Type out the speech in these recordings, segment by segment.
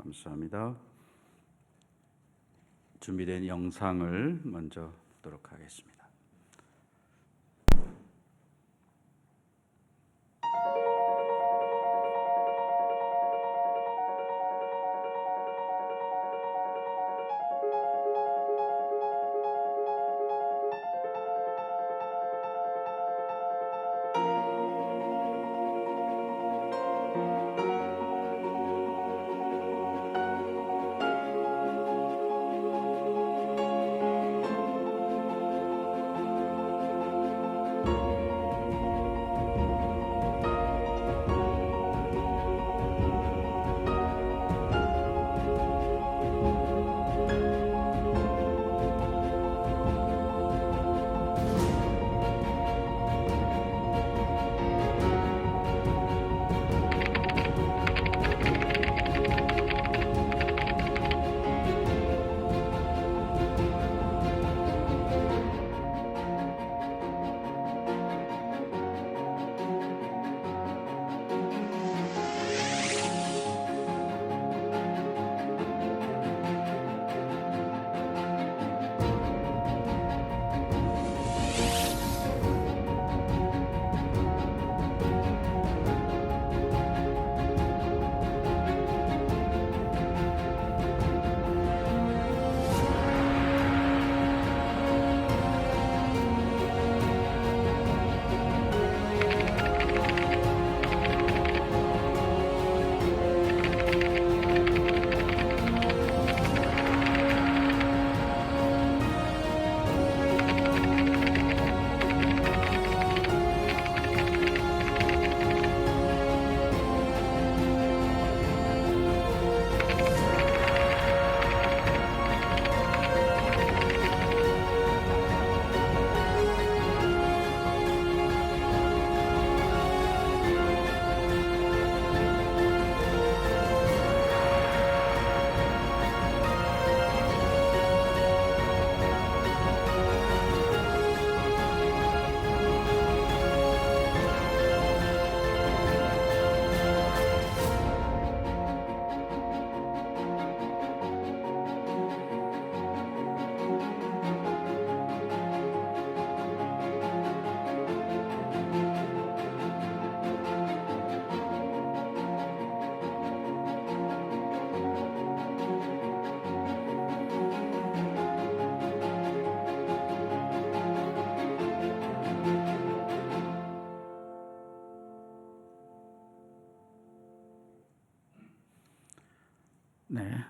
감사합니다. 준비된 영상을 먼저 보도록 하겠습니다.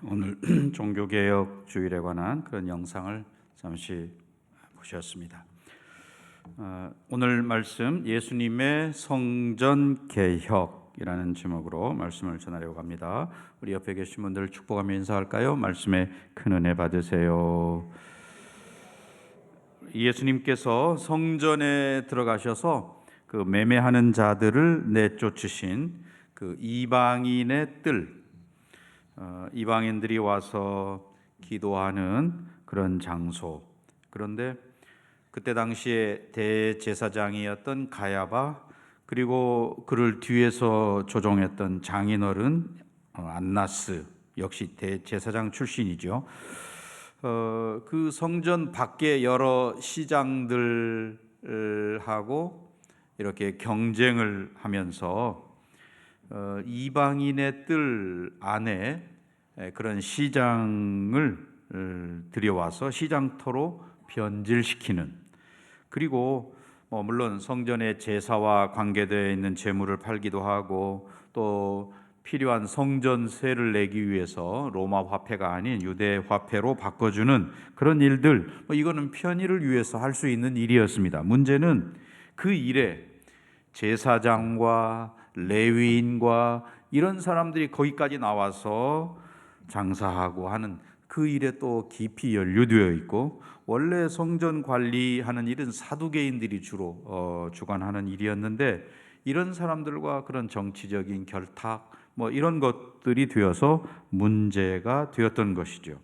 오늘 종교개혁 주일에 관한 그런 영상을 잠시 보셨습니다. 오늘 말씀 예수님의 성전 개혁이라는 제목으로 말씀을 전하려고 합니다. 우리 옆에 계신 분들 축복하며 인사할까요? 말씀에 큰 은혜 받으세요. 예수님께서 성전에 들어가셔서 그 매매하는 자들을 내쫓으신 그 이방인의 뜰, 이방인들이 와서 기도하는 그런 장소. 그런데 그때 당시에 대제사장이었던 가야바, 그리고 그를 뒤에서 조종했던 장인어른 안나스, 역시 대제사장 출신이죠. 그 성전 밖에 여러 시장들하고 이렇게 경쟁을 하면서 이방인의 뜰 안에 그런 시장을 들여와서 시장터로 변질시키는, 그리고 물론 성전의 제사와 관계되어 있는 재물을 팔기도 하고, 또 필요한 성전세를 내기 위해서 로마 화폐가 아닌 유대 화폐로 바꿔주는 그런 일들, 이거는 편의를 위해서 할 수 있는 일이었습니다. 문제는 그 일에 제사장과 레위인과 이런 사람들이 거기까지 나와서 장사하고 하는 그 일에 또 깊이 연루되어 있고, 원래 성전 관리하는 일은 사두개인들이 주로 주관하는 일이었는데, 이런 사람들과 그런 정치적인 결탁 이런 것들이 되어서 문제가 되었던 것이죠.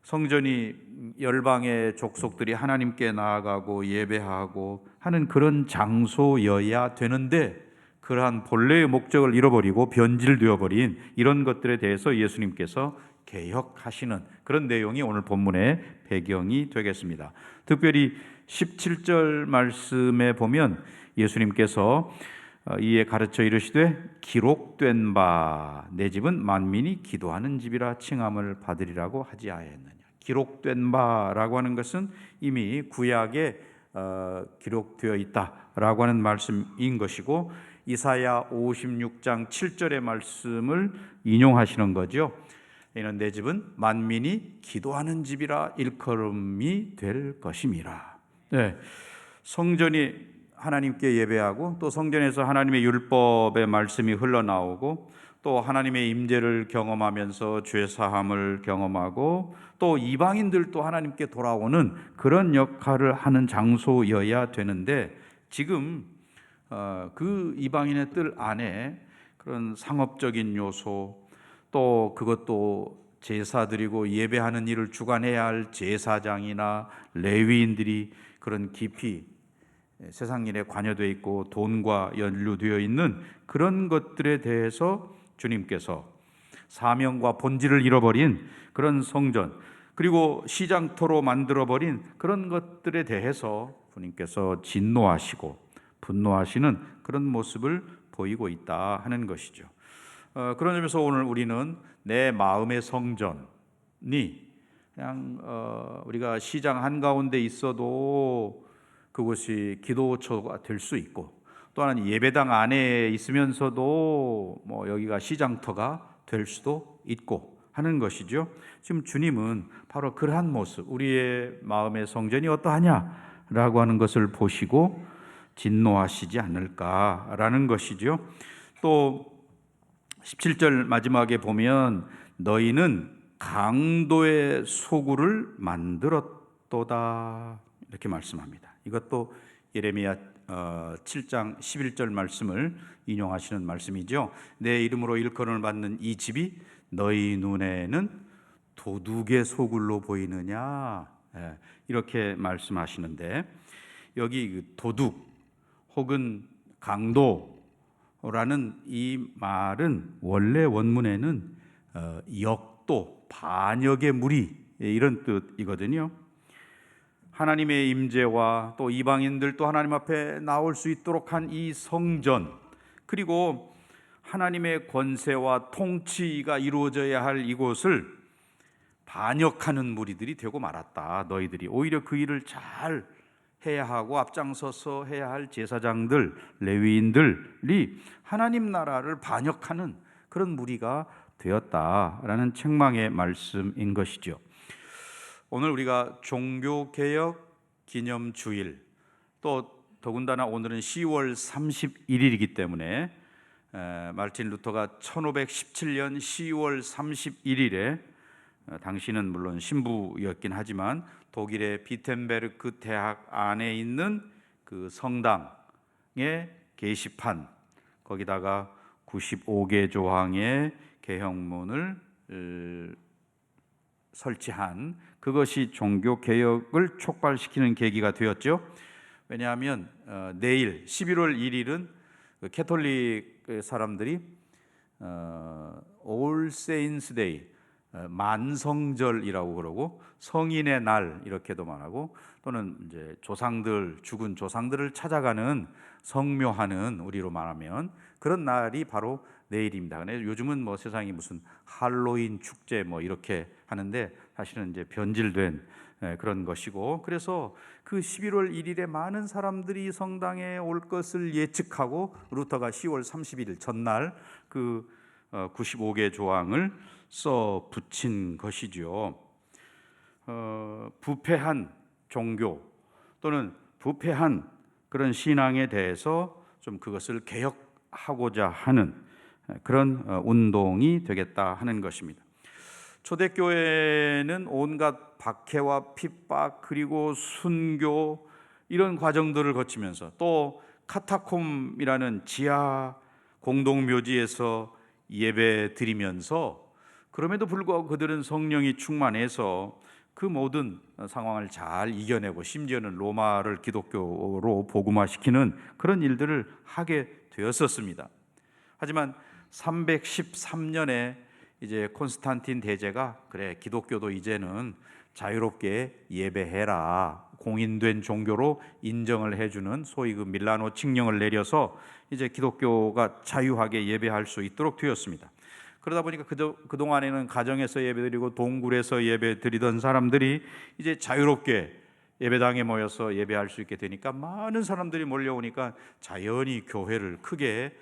성전이 열방의 족속들이 하나님께 나아가고 예배하고 하는 그런 장소여야 되는데, 그러한 본래의 목적을 잃어버리고 변질되어 버린 이런 것들에 대해서 예수님께서 개혁하시는 그런 내용이 오늘 본문의 배경이 되겠습니다. 특별히 17절 말씀에 보면 예수님께서 이에 가르쳐 이르시되 기록된 바 내 집은 만민이 기도하는 집이라 칭함을 받으리라고 하지 아니하였느냐. 기록된 바라고 하는 것은 이미 구약에 기록되어 있다라고 하는 말씀인 것이고, 이사야 56장 7절의 말씀을 인용하시는 거죠. 이는 내 집은 만민이 기도하는 집이라 일컬음이 될 것임이라. 네, 성전이 하나님께 예배하고 또 성전에서 하나님의 율법의 말씀이 흘러나오고 또 하나님의 임재를 경험하면서 죄 사함을 경험하고 또 이방인들도 하나님께 돌아오는 그런 역할을 하는 장소여야 되는데, 지금 그 이방인의 뜰 안에 그런 상업적인 요소, 또 그것도 제사 드리고 예배하는 일을 주관해야 할 제사장이나 레위인들이 그런 깊이 세상 일에 관여되어 있고 돈과 연루되어 있는 그런 것들에 대해서 주님께서 사명과 본질을 잃어버린 그런 성전, 그리고 시장터로 만들어버린 그런 것들에 대해서 주님께서 진노하시고 분노하시는 그런 모습을 보이고 있다 하는 것이죠. 그런 점에서 오늘 우리는 내 마음의 성전이 그냥 우리가 시장 한가운데 있어도 그것이 기도처가 될 수 있고, 또 하나는 예배당 안에 있으면서도 여기가 시장터가 될 수도 있고 하는 것이죠. 지금 주님은 바로 그러한 모습, 우리의 마음의 성전이 어떠하냐라고 하는 것을 보시고 진노하시지 않을까라는 것이죠. 또 17절 마지막에 보면 너희는 강도의 소굴을 만들었도다 이렇게 말씀합니다. 이것도 예레미야 7장 11절 말씀을 인용하시는 말씀이죠. 내 이름으로 일컬음을 받는 이 집이 너희 눈에는 도둑의 소굴로 보이느냐, 이렇게 말씀하시는데, 여기 도둑 혹은 강도라는 이 말은 원래 원문에는 역도, 반역의 무리 이런 뜻이거든요. 하나님의 임재와 또 이방인들도 하나님 앞에 나올 수 있도록 한 이 성전, 그리고 하나님의 권세와 통치가 이루어져야 할 이곳을 반역하는 무리들이 되고 말았다. 너희들이 오히려 그 일을 잘 해야 하고 앞장서서 해야 할 제사장들, 레위인들이 하나님 나라를 반역하는 그런 무리가 되었다라는 책망의 말씀인 것이죠. 오늘 우리가 종교개혁 기념주일, 또 더군다나 오늘은 10월 31일이기 때문에 마르틴 루터가 1517년 10월 31일에 당시는 물론 신부였긴 하지만 독일의 비텐베르크 대학 안에 있는 그 성당의 게시판, 거기다가 95개 조항의 개혁문을 설치한 그것이 종교개혁을 촉발시키는 계기가 되었죠. 왜냐하면 내일 11월 1일은 캐톨릭 사람들이 All Saints Day, 만성절이라고 그러고 성인의 날 이렇게도 말하고, 또는 이제 조상들, 죽은 조상들을 찾아가는 성묘하는, 우리로 말하면 그런 날이 바로 내일입니다. 근데 요즘은 세상이 무슨 할로윈 축제 이렇게 하는데 사실은 이제 변질된 그런 것이고, 그래서 그 11월 1일에 많은 사람들이 성당에 올 것을 예측하고 루터가 10월 31일 전날 그 95개 조항을 써 붙인 것이죠. 부패한 종교 또는 부패한 그런 신앙에 대해서 좀 그것을 개혁하고자 하는 그런 운동이 되겠다 하는 것입니다. 초대교회는 온갖 박해와 핍박 그리고 순교 이런 과정들을 거치면서, 또 카타콤이라는 지하 공동묘지에서 예배 드리면서, 그럼에도 불구하고 그들은 성령이 충만해서 그 모든 상황을 잘 이겨내고 심지어는 로마를 기독교로 복음화시키는 그런 일들을 하게 되었었습니다. 하지만 313년에 이제 콘스탄틴 대제가 그래 기독교도 이제는 자유롭게 예배해라, 공인된 종교로 인정을 해주는 소위 그 밀라노 칙령을 내려서 이제 기독교가 자유하게 예배할 수 있도록 되었습니다. 그러다 보니까 그동안에는 가정에서 예배드리고 동굴에서 예배드리던 사람들이 이제 자유롭게 예배당에 모여서 예배할 수 있게 되니까 많은 사람들이 몰려오니까 자연히 교회를 크게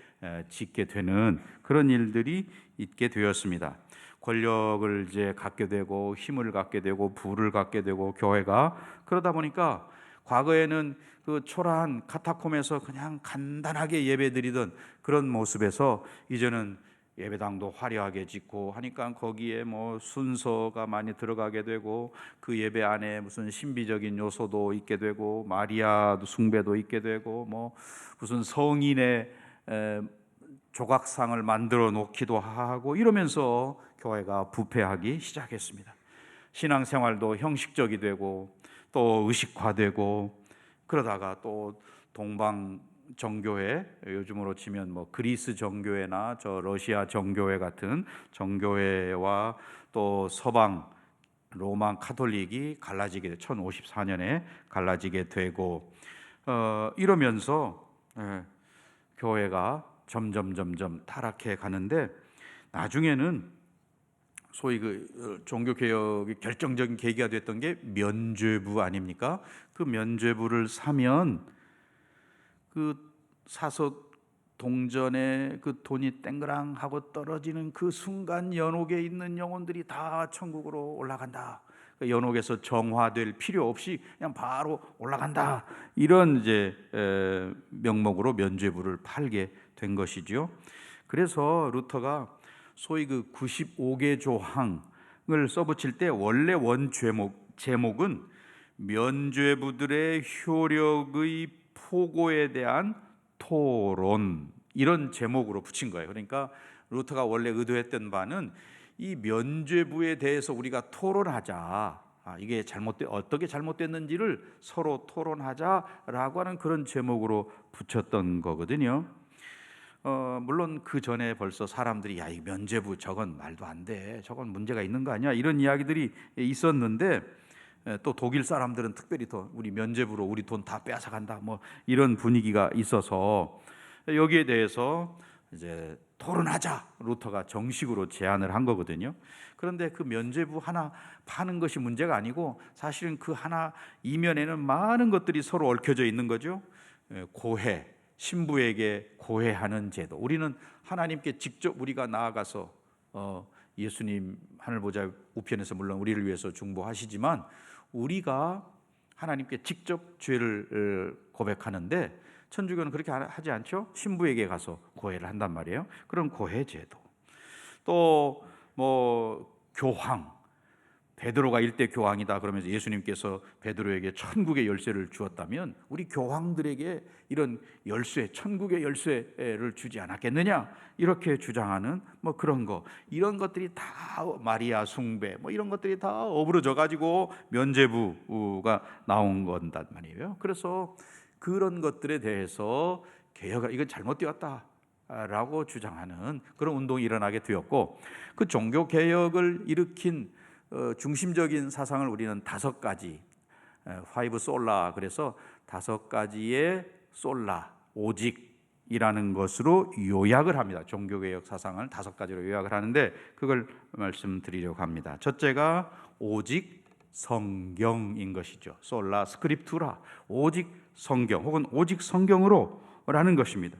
짓게 되는 그런 일들이 있게 되었습니다. 권력을 이제 갖게 되고 힘을 갖게 되고 부를 갖게 되고 교회가 그러다 보니까 과거에는 그 초라한 카타콤에서 그냥 간단하게 예배드리던 그런 모습에서 이제는 예배당도 화려하게 짓고 하니까 거기에 뭐 순서가 많이 들어가게 되고 그 예배 안에 무슨 신비적인 요소도 있게 되고 마리아 숭배도 있게 되고 뭐 무슨 성인의 조각상을 만들어 놓기도 하고 이러면서 교회가 부패하기 시작했습니다. 신앙생활도 형식적이 되고 또 의식화되고 그러다가 또 동방 정교회, 요즘으로 치면 뭐 그리스 정교회나 저 러시아 정교회 같은 정교회와 또 서방 로마 카톨릭이 갈라지게 1054년에 갈라지게 되고 이러면서 교회가 점점 타락해 가는데 나중에는 소위 그 종교 개혁의 결정적인 계기가 됐던 게 면죄부 아닙니까? 그 면죄부를 사면 그 사서 동전에 그 돈이 땡그랑하고 떨어지는 그 순간 연옥에 있는 영혼들이 다 천국으로 올라간다. 연옥에서 정화될 필요 없이 그냥 바로 올라간다. 이런 이제 명목으로 면죄부를 팔게 된 것이죠. 그래서 루터가 소위 그 95개 조항을 써붙일 때 원래 제목은 면죄부들의 효력의 포고에 대한 토론 이런 제목으로 붙인 거예요. 그러니까 루터가 원래 의도했던 바는 이 면죄부에 대해서 우리가 토론하자. 이게 어떻게 잘못됐는지를 서로 토론하자라고 하는 그런 제목으로 붙였던 거거든요. 물론 그 전에 벌써 사람들이 이 면죄부 저건 말도 안 돼, 저건 문제가 있는 거 아니야 이런 이야기들이 있었는데 또 독일 사람들은 특별히 더 우리 면죄부로 우리 돈 다 빼앗아 간다 뭐 이런 분위기가 있어서 여기에 대해서 이제 토론하자 루터가 정식으로 제안을 한 거거든요. 그런데 그 면죄부 하나 파는 것이 문제가 아니고 사실은 그 하나 이면에는 많은 것들이 서로 얽혀져 있는 거죠. 고해, 신부에게 고해하는 제도. 우리는 하나님께 직접 우리가 나아가서 예수님 하늘 보좌 우편에서 물론 우리를 위해서 중보하시지만 우리가 하나님께 직접 죄를 고백하는데 천주교는 그렇게 하지 않죠. 신부에게 가서 고해를 한단 말이에요. 그럼 고해 제도. 또 뭐 교황, 베드로가 일대 교황이다 그러면서 예수님께서 베드로에게 천국의 열쇠를 주었다면 우리 교황들에게 이런 열쇠, 천국의 열쇠를 주지 않았겠느냐 이렇게 주장하는 뭐 그런 거, 이런 것들이 다 마리아 숭배 뭐 이런 것들이 다 어우러져 가지고 면죄부가 나온 건단 말이에요. 그래서 그런 것들에 대해서 개혁, 이건 잘못되었다라고 주장하는 그런 운동이 일어나게 되었고, 그 종교 개혁을 일으킨 중심적인 사상을 우리는 5가지, 파이브 솔라, 그래서 5가지의 솔라, 오직이라는 것으로 요약을 합니다. 종교개혁 사상을 5가지로 요약을 하는데 그걸 말씀드리려고 합니다. 첫째가 오직 성경인 것이죠. 솔라 스크립투라, 오직 성경 혹은 오직 성경으로 라는 것입니다.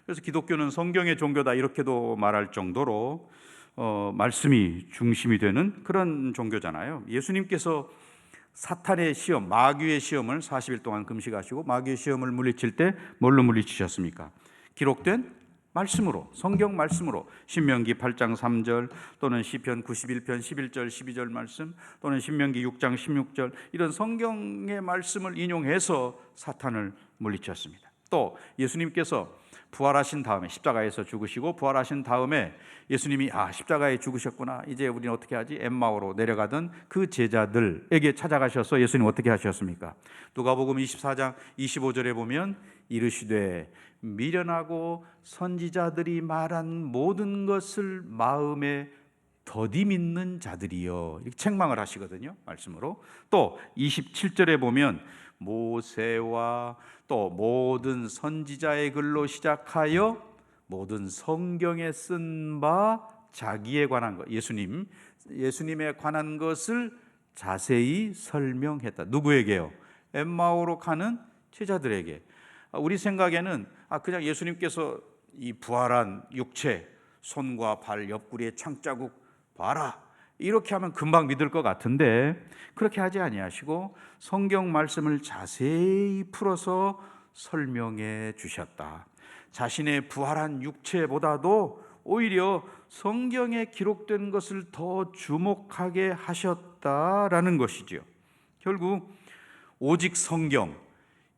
그래서 기독교는 성경의 종교다 이렇게도 말할 정도로 말씀이 중심이 되는 그런 종교잖아요. 예수님께서 사탄의 시험, 마귀의 시험을 40일 동안 금식하시고 마귀의 시험을 물리칠 때 뭘로 물리치셨습니까? 기록된 말씀으로, 성경 말씀으로. 신명기 8장 3절 또는 시편 91편 11절 12절 말씀 또는 신명기 6장 16절 이런 성경의 말씀을 인용해서 사탄을 물리쳤습니다. 또 예수님께서 부활하신 다음에 십자가에서 죽으시고 부활하신 다음에 예수님이 십자가에 죽으셨구나, 이제 우리는 어떻게 하지? 엠마오로 내려가던 그 제자들에게 찾아가셔서 예수님 어떻게 하셨습니까? 누가복음 24장 25절에 보면 이르시되 미련하고 선지자들이 말한 모든 것을 마음에 더디 믿는 자들이여, 이렇게 책망을 하시거든요, 말씀으로. 또 27절에 보면 모세와 또 모든 선지자의 글로 시작하여 모든 성경에 쓴 바 자기에 관한 것, 예수님에 관한 것을 자세히 설명했다. 누구에게요? 엠마오로 가는 제자들에게. 우리 생각에는 그냥 예수님께서 이 부활한 육체, 손과 발, 옆구리에 창자국 봐라, 이렇게 하면 금방 믿을 것 같은데 그렇게 하지 아니하시고 성경 말씀을 자세히 풀어서 설명해 주셨다. 자신의 부활한 육체보다도 오히려 성경에 기록된 것을 더 주목하게 하셨다라는 것이죠. 결국 오직 성경,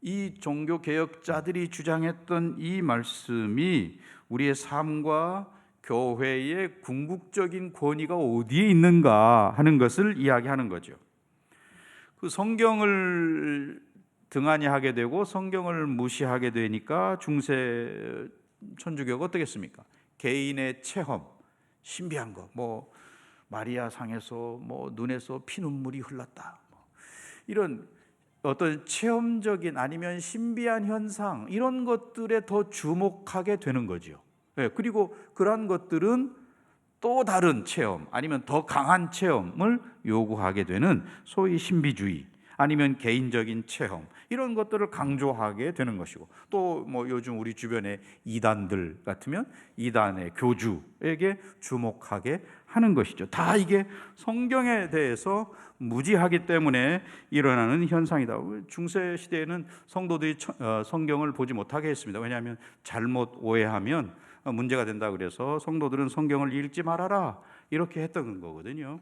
이 종교개혁자들이 주장했던 이 말씀이 우리의 삶과 교회의 궁극적인 권위가 어디에 있는가 하는 것을 이야기하는 거죠. 그 성경을 등한히 하게 되고 성경을 무시하게 되니까 중세 천주교가 어떻겠습니까? 개인의 체험, 신비한 거, 뭐 마리아 상에서 뭐 눈에서 피눈물이 흘렀다, 이런 어떤 체험적인 아니면 신비한 현상, 이런 것들에 더 주목하게 되는 거죠. 그리고 그러한 것들은 또 다른 체험 아니면 더 강한 체험을 요구하게 되는 소위 신비주의 아니면 개인적인 체험, 이런 것들을 강조하게 되는 것이고, 또 뭐 요즘 우리 주변에 이단들 같으면 이단의 교주에게 주목하게 하는 것이죠. 다 이게 성경에 대해서 무지하기 때문에 일어나는 현상이다. 중세 시대에는 성도들이 성경을 보지 못하게 했습니다. 왜냐하면 잘못 오해하면 문제가 된다 그래서 성도들은 성경을 읽지 말아라, 이렇게 했던 거거든요.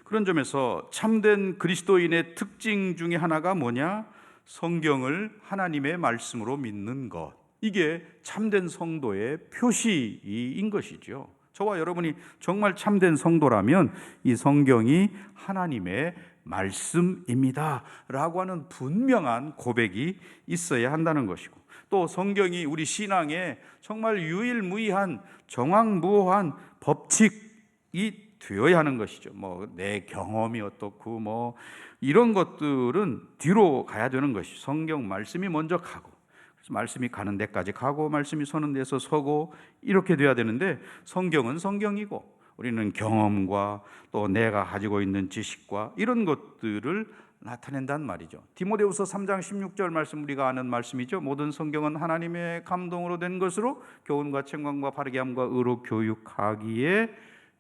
그런 점에서 참된 그리스도인의 특징 중에 하나가 뭐냐? 성경을 하나님의 말씀으로 믿는 것. 이게 참된 성도의 표시인 것이죠. 저와 여러분이 정말 참된 성도라면 이 성경이 하나님의 말씀입니다 라고 하는 분명한 고백이 있어야 한다는 것이고, 또 성경이 우리 신앙의 정말 유일무이한 정황무오한 법칙이 되어야 하는 것이죠. 뭐 내 경험이 어떻고 뭐 이런 것들은 뒤로 가야 되는 것이, 성경 말씀이 먼저 가고, 그래서 말씀이 가는 데까지 가고 말씀이 서는 데서 서고, 이렇게 돼야 되는데 성경은 성경이고 우리는 경험과 또 내가 가지고 있는 지식과 이런 것들을 나타낸단 말이죠. 디모데후서 3장 16절 말씀, 우리가 아는 말씀이죠. 모든 성경은 하나님의 감동으로 된 것으로 교훈과 책망과 바르게 함과 의로 교육하기에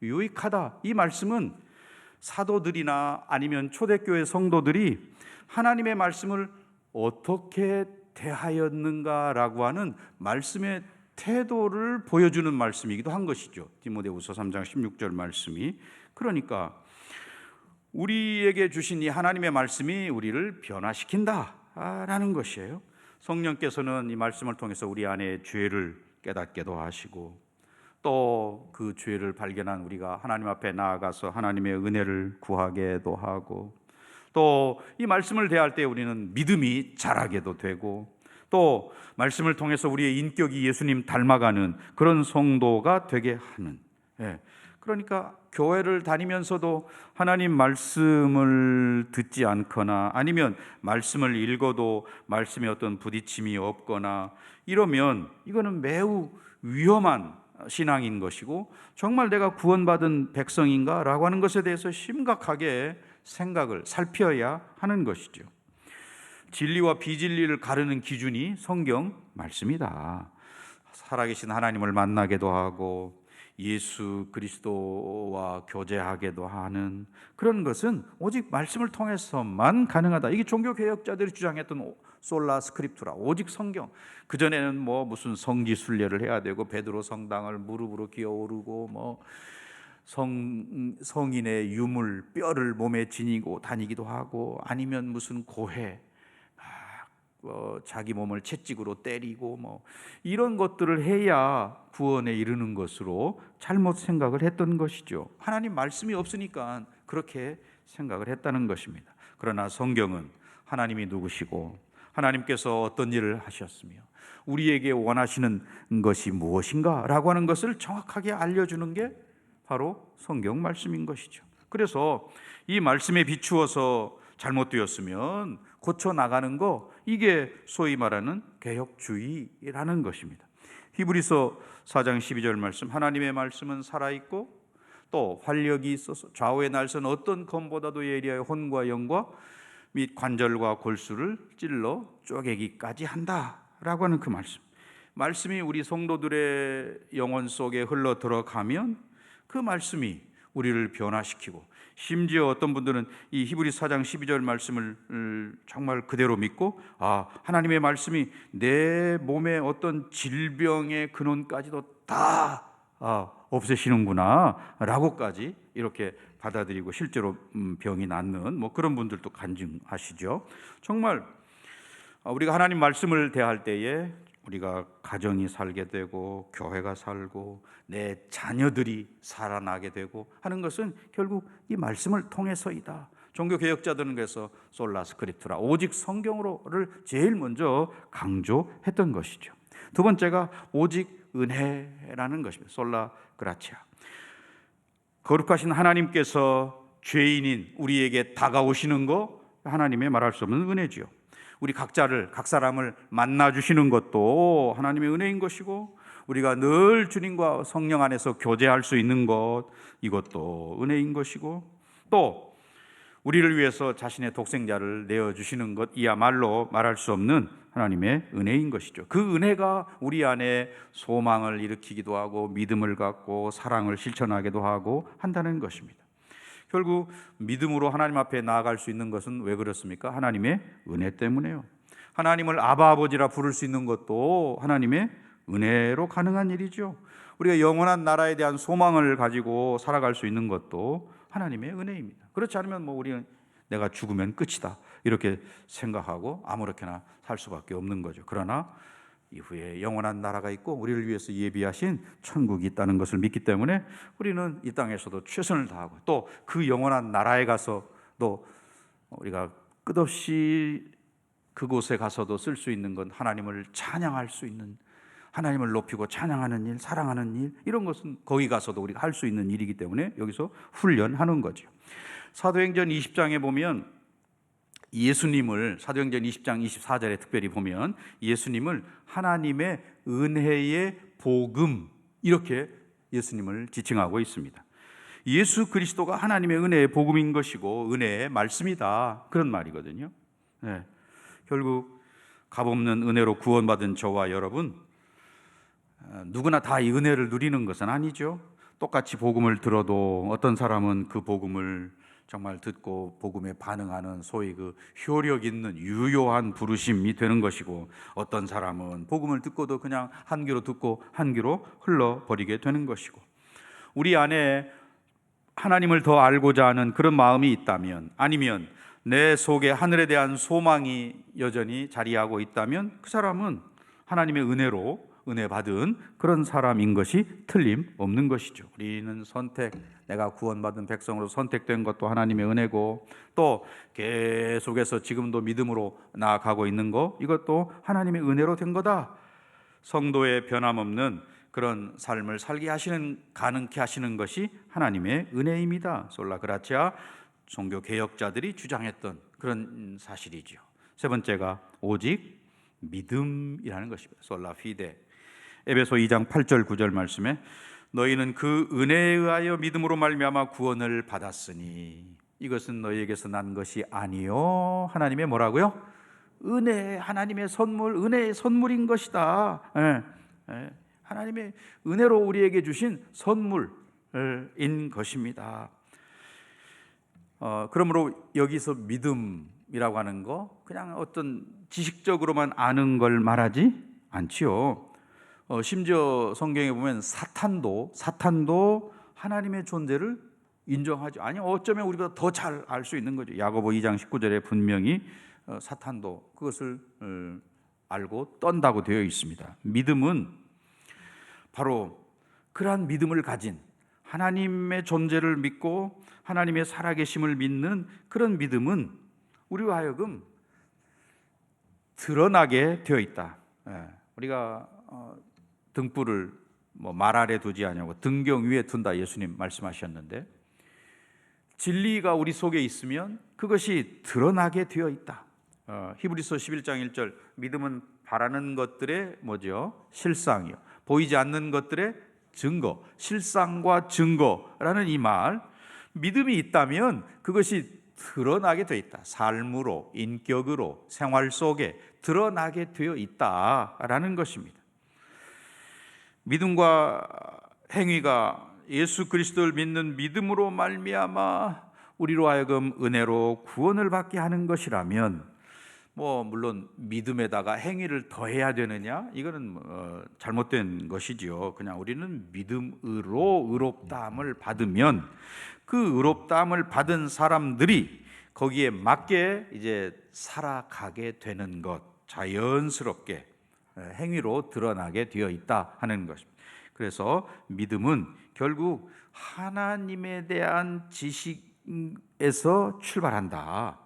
유익하다. 이 말씀은 사도들이나 아니면 초대교회 성도들이 하나님의 말씀을 어떻게 대하였는가라고 하는 말씀의 태도를 보여주는 말씀이기도 한 것이죠. 디모데후서 3장 16절 말씀이. 그러니까 우리에게 주신 이 하나님의 말씀이 우리를 변화시킨다라는 것이에요. 성령께서는 이 말씀을 통해서 우리 안에 죄를 깨닫게도 하시고, 또 그 죄를 발견한 우리가 하나님 앞에 나아가서 하나님의 은혜를 구하게도 하고, 또 이 말씀을 대할 때 우리는 믿음이 자라게도 되고, 또 말씀을 통해서 우리의 인격이 예수님 닮아가는 그런 성도가 되게 하는, 그러니까 교회를 다니면서도 하나님 말씀을 듣지 않거나 아니면 말씀을 읽어도 말씀에 어떤 부딪힘이 없거나 이러면 이거는 매우 위험한 신앙인 것이고, 정말 내가 구원받은 백성인가 라고 하는 것에 대해서 심각하게 생각을 살펴야 하는 것이죠. 진리와 비진리를 가르는 기준이 성경 말씀이다. 살아계신 하나님을 만나게도 하고 예수 그리스도와 교제하게도 하는 그런 것은 오직 말씀을 통해서만 가능하다. 이게 종교개혁자들이 주장했던 솔라 스크립투라, 오직 성경. 그전에는 뭐 무슨 성지 순례를 해야 되고 베드로 성당을 무릎으로 기어오르고 뭐 성인의 유물 뼈를 몸에 지니고 다니기도 하고, 아니면 무슨 고해 자기 몸을 채찍으로 때리고 뭐 이런 것들을 해야 구원에 이르는 것으로 잘못 생각을 했던 것이죠. 하나님 말씀이 없으니까 그렇게 생각을 했다는 것입니다. 그러나 성경은 하나님이 누구시고 하나님께서 어떤 일을 하셨으며 우리에게 원하시는 것이 무엇인가 라고 하는 것을 정확하게 알려주는 게 바로 성경 말씀인 것이죠. 그래서 이 말씀에 비추어서 잘못되었으면 고쳐나가는 거, 이게 소위 말하는 개혁주의라는 것입니다. 히브리서 4장 12절 말씀, 하나님의 말씀은 살아있고 또 활력이 있어서 좌우의 날선 어떤 검보다도 예리하여 혼과 영과 및 관절과 골수를 찔러 쪼개기까지 한다라고 하는 그 말씀이 우리 성도들의 영혼 속에 흘러 들어가면 그 말씀이 우리를 변화시키고, 심지어 어떤 분들은 이 히브리 4장 12절 말씀을 정말 그대로 믿고, 하나님의 말씀이 내 몸의 어떤 질병의 근원까지도 다 없애시는구나 라고까지 이렇게 받아들이고 실제로 병이 낫는 그런 분들도 간증하시죠. 정말 우리가 하나님 말씀을 대할 때에 우리가 가정이 살게 되고 교회가 살고 내 자녀들이 살아나게 되고 하는 것은 결국 이 말씀을 통해서이다. 종교개혁자들은 그래서 솔라 스크립투라, 오직 성경으로를 제일 먼저 강조했던 것이죠. 두 번째가 오직 은혜라는 것입니다. 솔라 그라치아. 거룩하신 하나님께서 죄인인 우리에게 다가오시는 거, 하나님의 말할 수 없는 은혜지요. 우리 각 사람을 만나주시는 것도 하나님의 은혜인 것이고, 우리가 늘 주님과 성령 안에서 교제할 수 있는 것, 이것도 은혜인 것이고, 또 우리를 위해서 자신의 독생자를 내어주시는 것, 이야말로 말할 수 없는 하나님의 은혜인 것이죠. 그 은혜가 우리 안에 소망을 일으키기도 하고 믿음을 갖고 사랑을 실천하기도 하고 한다는 것입니다. 결국 믿음으로 하나님 앞에 나아갈 수 있는 것은 왜 그렇습니까? 하나님의 은혜 때문에요. 하나님을 아바 아버지라 부를 수 있는 것도 하나님의 은혜로 가능한 일이죠. 우리가 영원한 나라에 대한 소망을 가지고 살아갈 수 있는 것도 하나님의 은혜입니다. 그렇지 않으면 우리는 내가 죽으면 끝이다 이렇게 생각하고 아무렇게나 살 수밖에 없는 거죠. 그러나 이후에 영원한 나라가 있고 우리를 위해서 예비하신 천국이 있다는 것을 믿기 때문에 우리는 이 땅에서도 최선을 다하고, 또 그 영원한 나라에 가서 또 우리가 끝없이 그곳에 가서도 쓸 수 있는 건 하나님을 찬양할 수 있는, 하나님을 높이고 찬양하는 일, 사랑하는 일, 이런 것은 거기 가서도 우리가 할 수 있는 일이기 때문에 여기서 훈련하는 거죠. 사도행전 20장에 보면 예수님을, 사도행전 20장 24절에 특별히 보면 예수님을 하나님의 은혜의 복음, 이렇게 예수님을 지칭하고 있습니다. 예수 그리스도가 하나님의 은혜의 복음인 것이고 은혜의 말씀이다, 그런 말이거든요. 네. 결국 값없는 은혜로 구원받은 저와 여러분, 누구나 다 이 은혜를 누리는 것은 아니죠. 똑같이 복음을 들어도 어떤 사람은 그 복음을 정말 듣고 복음에 반응하는 소위 그 효력 있는 유효한 부르심이 되는 것이고, 어떤 사람은 복음을 듣고도 그냥 한 귀로 듣고 한 귀로 흘러버리게 되는 것이고, 우리 안에 하나님을 더 알고자 하는 그런 마음이 있다면, 아니면 내 속에 하늘에 대한 소망이 여전히 자리하고 있다면 그 사람은 하나님의 은혜로 은혜 받은 그런 사람인 것이 틀림없는 것이죠. 우리는 내가 구원받은 백성으로 선택된 것도 하나님의 은혜고, 또 계속해서 지금도 믿음으로 나아가고 있는 것, 이것도 하나님의 은혜로 된 거다. 성도의 변함없는 그런 삶을 가능케 하시는 것이 하나님의 은혜입니다. 솔라 그라치아, 종교 개혁자들이 주장했던 그런 사실이죠. 세 번째가 오직 믿음이라는 것입니다. 솔라 피데. 에베소 2장 8절 9절 말씀에 너희는 그 은혜에 의하여 믿음으로 말미암아 구원을 받았으니 이것은 너희에게서 난 것이 아니요 하나님의 뭐라고요? 은혜, 하나님의 선물, 은혜의 선물인 것이다. 하나님의 은혜로 우리에게 주신 선물인 것입니다. 그러므로 여기서 믿음이라고 하는 거 그냥 어떤 지식적으로만 아는 걸 말하지 않지요. 심지어 성경에 보면 사탄도 하나님의 존재를 인정하죠. 아니, 어쩌면 우리보다 더 잘 알 수 있는 거죠. 야고보 2장 19절에 분명히 사탄도 그것을 알고 떤다고 되어 있습니다. 믿음은 바로 그러한 믿음을 가진, 하나님의 존재를 믿고 하나님의 살아계심을 믿는 그런 믿음은 우리와 하여금 드러나게 되어 있다. 우리가 등불을 말 아래 두지 아니하고 등경 위에 둔다 예수님 말씀하셨는데, 진리가 우리 속에 있으면 그것이 드러나게 되어 있다. 히브리서 11장 1절, 믿음은 바라는 것들의 뭐죠? 실상이요, 보이지 않는 것들의 증거, 실상과 증거라는 이 말, 믿음이 있다면 그것이 드러나게 되어 있다. 삶으로, 인격으로, 생활 속에 드러나게 되어 있다라는 것입니다. 믿음과 행위가 예수 그리스도를 믿는 믿음으로 말미암아 우리로 하여금 은혜로 구원을 받게 하는 것이라면, 물론 믿음에다가 행위를 더해야 되느냐? 이거는 잘못된 것이지요. 그냥 우리는 믿음으로 의롭다함을 받으면 그 의롭다함을 받은 사람들이 거기에 맞게 이제 살아가게 되는 것, 자연스럽게 행위로 드러나게 되어 있다 하는 것입니다. 그래서 믿음은 결국 하나님에 대한 지식에서 출발한다.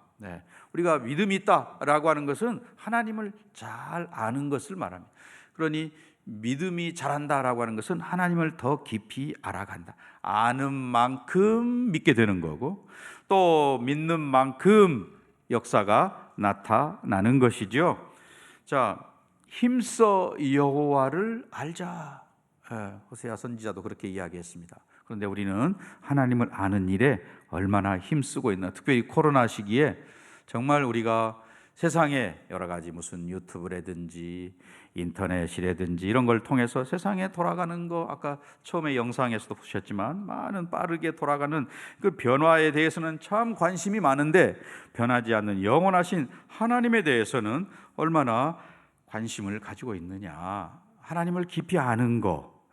우리가 믿음이 있다라고 하는 것은 하나님을 잘 아는 것을 말합니다. 그러니 믿음이 잘한다라고 하는 것은 하나님을 더 깊이 알아간다. 아는 만큼 믿게 되는 거고, 또 믿는 만큼 역사가 나타나는 것이죠. 자, 힘써 여호와를 알자. 호세아 선지자도 그렇게 이야기했습니다. 그런데 우리는 하나님을 아는 일에 얼마나 힘쓰고 있나. 특별히 코로나 시기에 정말 우리가 세상에 여러 가지 무슨 유튜브라든지 인터넷이라든지 이런 걸 통해서 세상에 돌아가는 거, 아까 처음에 영상에서도 보셨지만 많은 빠르게 돌아가는 그 변화에 대해서는 참 관심이 많은데, 변하지 않는 영원하신 하나님에 대해서는 얼마나 관심을 가지고 있느냐. 하나님을 깊이 아는 거,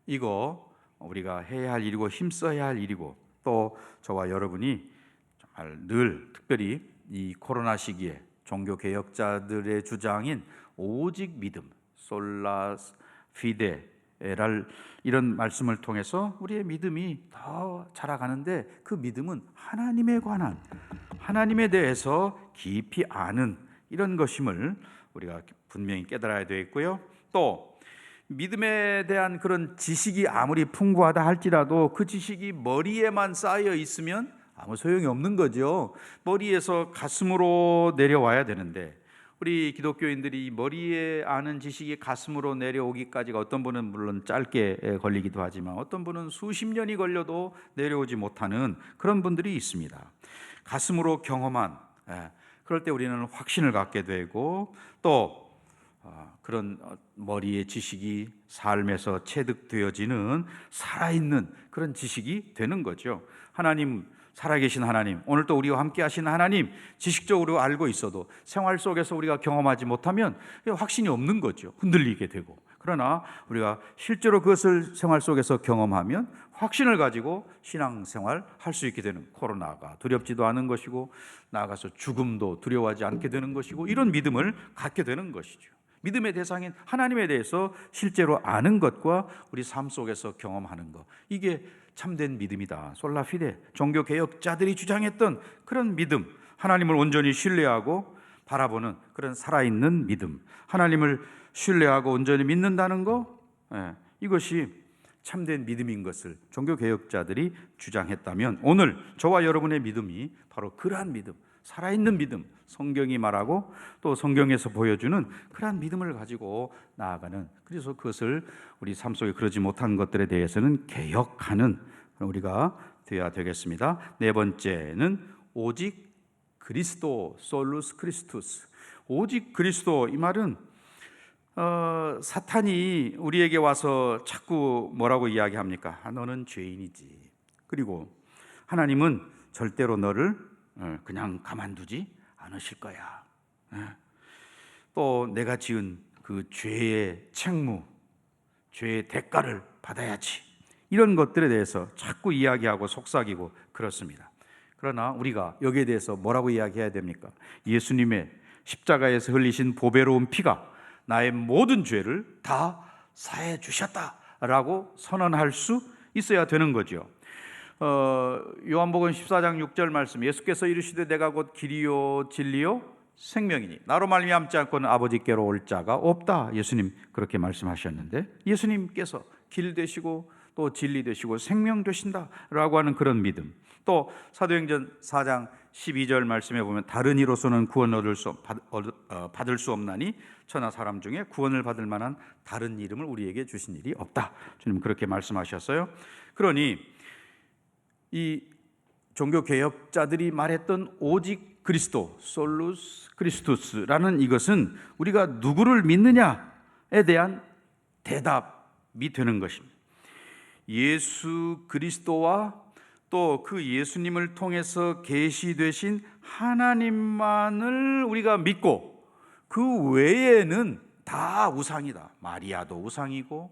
이거 우리가 해야 할 일이고 힘써야 할 일이고, 또 저와 여러분이 정말 늘 특별히 이 코로나 시기에 종교 개혁자들의 주장인 오직 믿음, 솔라 피데랄, 이런 말씀을 통해서 우리의 믿음이 더 자라가는데, 그 믿음은 하나님에 관한, 하나님에 대해서 깊이 아는 이런 것임을 우리가 분명히 깨달아야 되겠고요. 또 믿음에 대한 그런 지식이 아무리 풍부하다 할지라도 그 지식이 머리에만 쌓여 있으면 아무 소용이 없는 거죠. 머리에서 가슴으로 내려와야 되는데, 우리 기독교인들이 머리에 아는 지식이 가슴으로 내려오기까지가 어떤 분은 물론 짧게 걸리기도 하지만 어떤 분은 수십 년이 걸려도 내려오지 못하는 그런 분들이 있습니다. 가슴으로 경험한, 그럴 때 우리는 확신을 갖게 되고, 또 그런 머리의 지식이 삶에서 체득되어지는 살아있는 그런 지식이 되는 거죠. 하나님, 살아계신 하나님, 오늘 또 우리와 함께 하신 하나님, 지식적으로 알고 있어도 생활 속에서 우리가 경험하지 못하면 확신이 없는 거죠. 흔들리게 되고. 그러나 우리가 실제로 그것을 생활 속에서 경험하면 확신을 가지고 신앙생활 할 수 있게 되는, 코로나가 두렵지도 않은 것이고 나아가서 죽음도 두려워하지 않게 되는 것이고, 이런 믿음을 갖게 되는 것이죠. 믿음의 대상인 하나님에 대해서 실제로 아는 것과 우리 삶 속에서 경험하는 것, 이게 참된 믿음이다. 솔라피데, 종교 개혁자들이 주장했던 그런 믿음, 하나님을 온전히 신뢰하고 바라보는 그런 살아있는 믿음, 하나님을 신뢰하고 온전히 믿는다는 거, 이것이 참된 믿음인 것을 종교 개혁자들이 주장했다면, 오늘 저와 여러분의 믿음이 바로 그러한 믿음, 살아있는 믿음, 성경이 말하고 또 성경에서 보여주는 그러한 믿음을 가지고 나아가는, 그래서 그것을 우리 삶 속에 그러지 못한 것들에 대해서는 개혁하는 우리가 되어야 되겠습니다. 네 번째는 오직 그리스도, 솔루스 크리스투스, 오직 그리스도. 이 말은 사탄이 우리에게 와서 자꾸 뭐라고 이야기합니까? 너는 죄인이지. 그리고 하나님은 절대로 너를 그냥 가만두지 않으실 거야. 또 내가 지은 그 죄의 책무, 죄의 대가를 받아야지. 이런 것들에 대해서 자꾸 이야기하고 속삭이고 그렇습니다. 그러나 우리가 여기에 대해서 뭐라고 이야기해야 됩니까? 예수님의 십자가에서 흘리신 보배로운 피가 나의 모든 죄를 다 사해 주셨다라고 선언할 수 있어야 되는 거죠. 요한복음 14장 6절 말씀, 예수께서 이르시되 내가 곧 길이요 진리요 생명이니 나로 말미암지 않고는 아버지께로 올 자가 없다. 예수님 그렇게 말씀하셨는데, 예수님께서 길 되시고 또 진리 되시고 생명 되신다라고 하는 그런 믿음. 또 사도행전 4장 12절 말씀에 보면 다른 이로서는 구원 받을 수 없나니 천하 사람 중에 구원을 받을 만한 다른 이름을 우리에게 주신 일이 없다. 주님 그렇게 말씀하셨어요. 그러니 이 종교 개혁자들이 말했던 오직 그리스도, 솔루스 크리스투스라는 이것은 우리가 누구를 믿느냐에 대한 대답이 되는 것입니다. 예수 그리스도와 또 그 예수님을 통해서 계시되신 하나님만을 우리가 믿고 그 외에는 다 우상이다. 마리아도 우상이고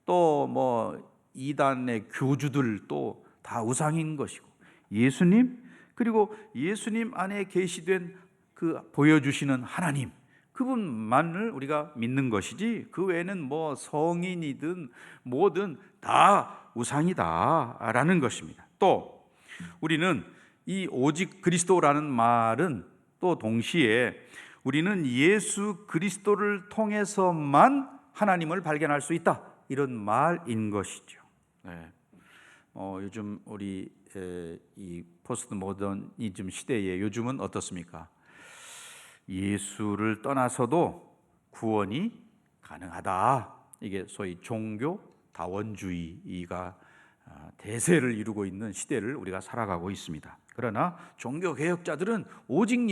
또 뭐 이단의 교주들도 다 우상인 것이고, 예수님 그리고 예수님 안에 계시된 그 보여주시는 하나님, 그분만을 우리가 믿는 것이지 그 외에는 뭐 성인이든 뭐든 다 우상이다라는 것입니다. 또 우리는 이 오직 그리스도라는 말은 또 동시에 우리는 예수 그리스도를 통해서만 하나님을 발견할 수 있다, 이런 말인 것이죠. 네. 요즘 우리 이 포스트 모더니즘 시대에 요즘은 어떻습니까? 예수를 떠나서도 구원이 가능하다. 이게 소위 종교 다원주의가 대세를 이루고 있는 시대를 우리가 살아가고 있습니다. 그러나 종교 개혁자들은 오직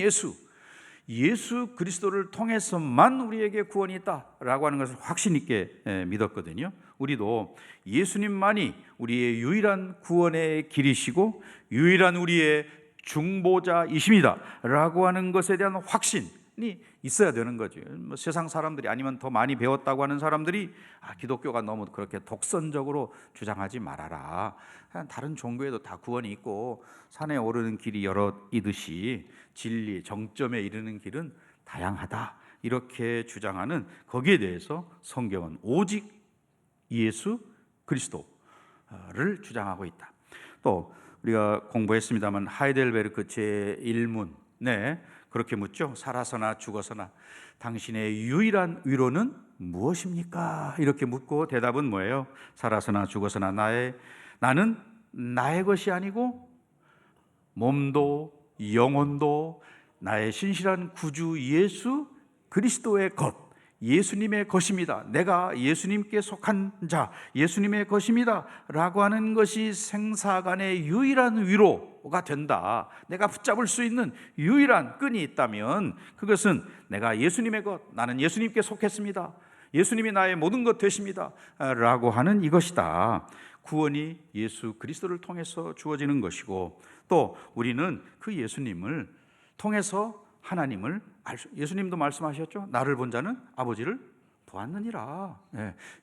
예수 그리스도를 통해서만 우리에게 구원이 있다라고 하는 것을 확신 있게 믿었거든요. 우리도 예수님만이 우리의 유일한 구원의 길이시고 유일한 우리의 중보자이십니다 라고 하는 것에 대한 확신이 있어야 되는 거죠. 뭐 세상 사람들이 아니면 더 많이 배웠다고 하는 사람들이 기독교가 너무 그렇게 독선적으로 주장하지 말아라. 다른 종교에도 다 구원이 있고 산에 오르는 길이 여럿이듯이 진리 정점에 이르는 길은 다양하다, 이렇게 주장하는 거기에 대해서 성경은 오직 예수 그리스도를 주장하고 있다. 또 우리가 공부했습니다만 하이델베르크 제1문에 그렇게 묻죠. 살아서나 죽어서나 당신의 유일한 위로는 무엇입니까? 이렇게 묻고 대답은 뭐예요? 살아서나 죽어서나 나는 나의 것이 아니고 몸도 영혼도 나의 신실한 구주 예수 그리스도의 것, 예수님의 것입니다. 내가 예수님께 속한 자, 예수님의 것입니다 라고 하는 것이 생사간의 유일한 위로가 된다. 내가 붙잡을 수 있는 유일한 끈이 있다면 그것은 내가 예수님의 것, 나는 예수님께 속했습니다, 예수님이 나의 모든 것 되십니다 라고 하는 이것이다. 구원이 예수 그리스도를 통해서 주어지는 것이고, 또 우리는 그 예수님을 통해서 하나님을 예수님도 말씀하셨죠. 나를 본 자는 아버지를 보았느니라.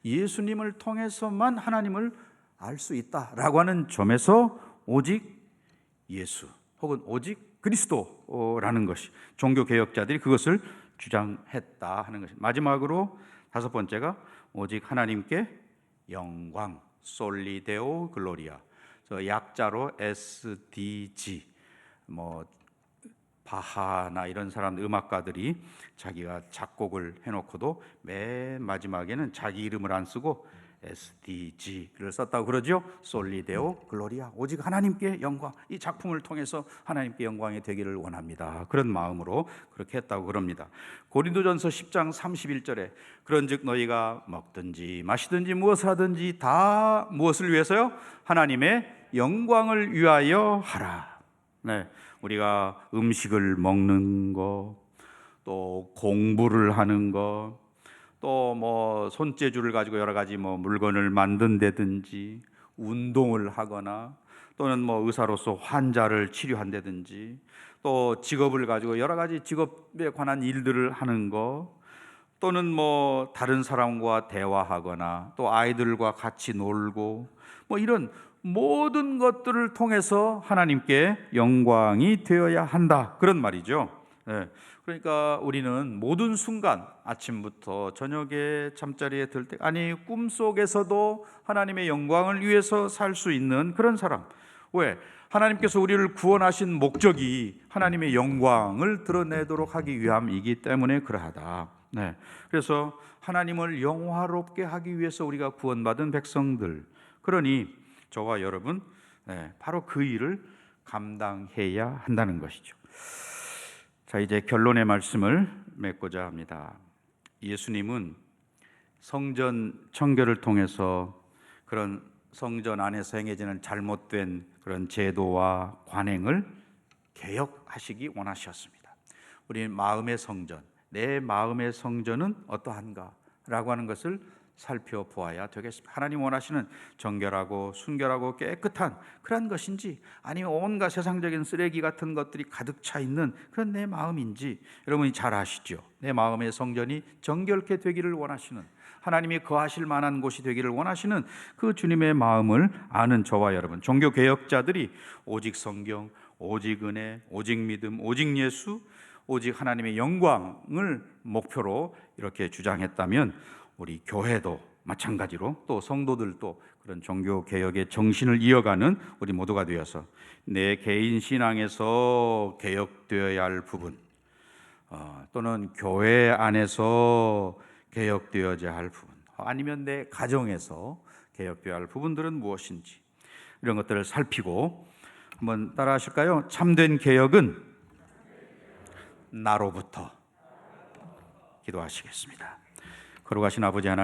예수님을 통해서만 하나님을 알 수 있다라고 하는 점에서 오직 예수 혹은 오직 그리스도라는 것이 종교 개혁자들이 그것을 주장했다 하는 것입니다. 마지막으로 다섯 번째가 오직 하나님께 영광, 솔리데오 글로리아. 약자로 SDG, 뭐 바하나 이런 사람들, 음악가들이 자기가 작곡을 해놓고도 맨 마지막에는 자기 이름을 안 쓰고 SDG를 썼다고 그러죠. 솔리데오 글로리아, 오직 하나님께 영광, 이 작품을 통해서 하나님께 영광이 되기를 원합니다. 그런 마음으로 그렇게 했다고 그럽니다. 고린도전서 10장 31절에 그런즉 너희가 먹든지 마시든지 무엇을 하든지 다 무엇을 위해서요? 하나님의 영광을 위하여 하라. 우리가 음식을 먹는 거, 또 공부를 하는 거, 또 뭐 손재주를 가지고 여러 가지 뭐 물건을 만든다든지 운동을 하거나 또는 뭐 의사로서 환자를 치료한다든지 또 직업을 가지고 여러 가지 직업에 관한 일들을 하는 거, 또는 뭐 다른 사람과 대화하거나 또 아이들과 같이 놀고 뭐 이런 모든 것들을 통해서 하나님께 영광이 되어야 한다, 그런 말이죠. 그러니까 우리는 모든 순간, 아침부터 저녁에 잠자리에 들 때, 아니 꿈속에서도 하나님의 영광을 위해서 살 수 있는 그런 사람, 왜? 하나님께서 우리를 구원하신 목적이 하나님의 영광을 드러내도록 하기 위함이기 때문에 그러하다. 네. 그래서 하나님을 영화롭게 하기 위해서 우리가 구원받은 백성들, 그러니 저와 여러분, 바로 그 일을 감당해야 한다는 것이죠. 자, 이제 결론의 말씀을 맺고자 합니다. 예수님은 성전 청결을 통해서 그런 성전 안에서 행해지는 잘못된 그런 제도와 관행을 개혁하시기 원하셨습니다. 우리 마음의 성전, 내 마음의 성전은 어떠한가? 라고 하는 것을 살펴보아야 되겠습니다. 하나님 원하시는 정결하고 순결하고 깨끗한 그런 것인지, 아니면 온갖 세상적인 쓰레기 같은 것들이 가득 차 있는 그런 내 마음인지 여러분이 잘 아시죠? 내 마음의 성전이 정결케 되기를 원하시는, 하나님이 거하실 만한 곳이 되기를 원하시는 그 주님의 마음을 아는 저와 여러분, 종교개혁자들이 오직 성경, 오직 은혜, 오직 믿음, 오직 예수, 오직 하나님의 영광을 목표로 이렇게 주장했다면 우리 교회도 마찬가지로, 또 성도들도 그런 종교개혁의 정신을 이어가는 우리 모두가 되어서 내 개인 신앙에서 개혁되어야 할 부분, 또는 교회 안에서 개혁되어야 할 부분, 아니면 내 가정에서 개혁되어야 할 부분들은 무엇인지, 이런 것들을 살피고 한번 따라 하실까요? 참된 개혁은 나로부터. 기도하시겠습니다. 거룩하신 아버지 하나님,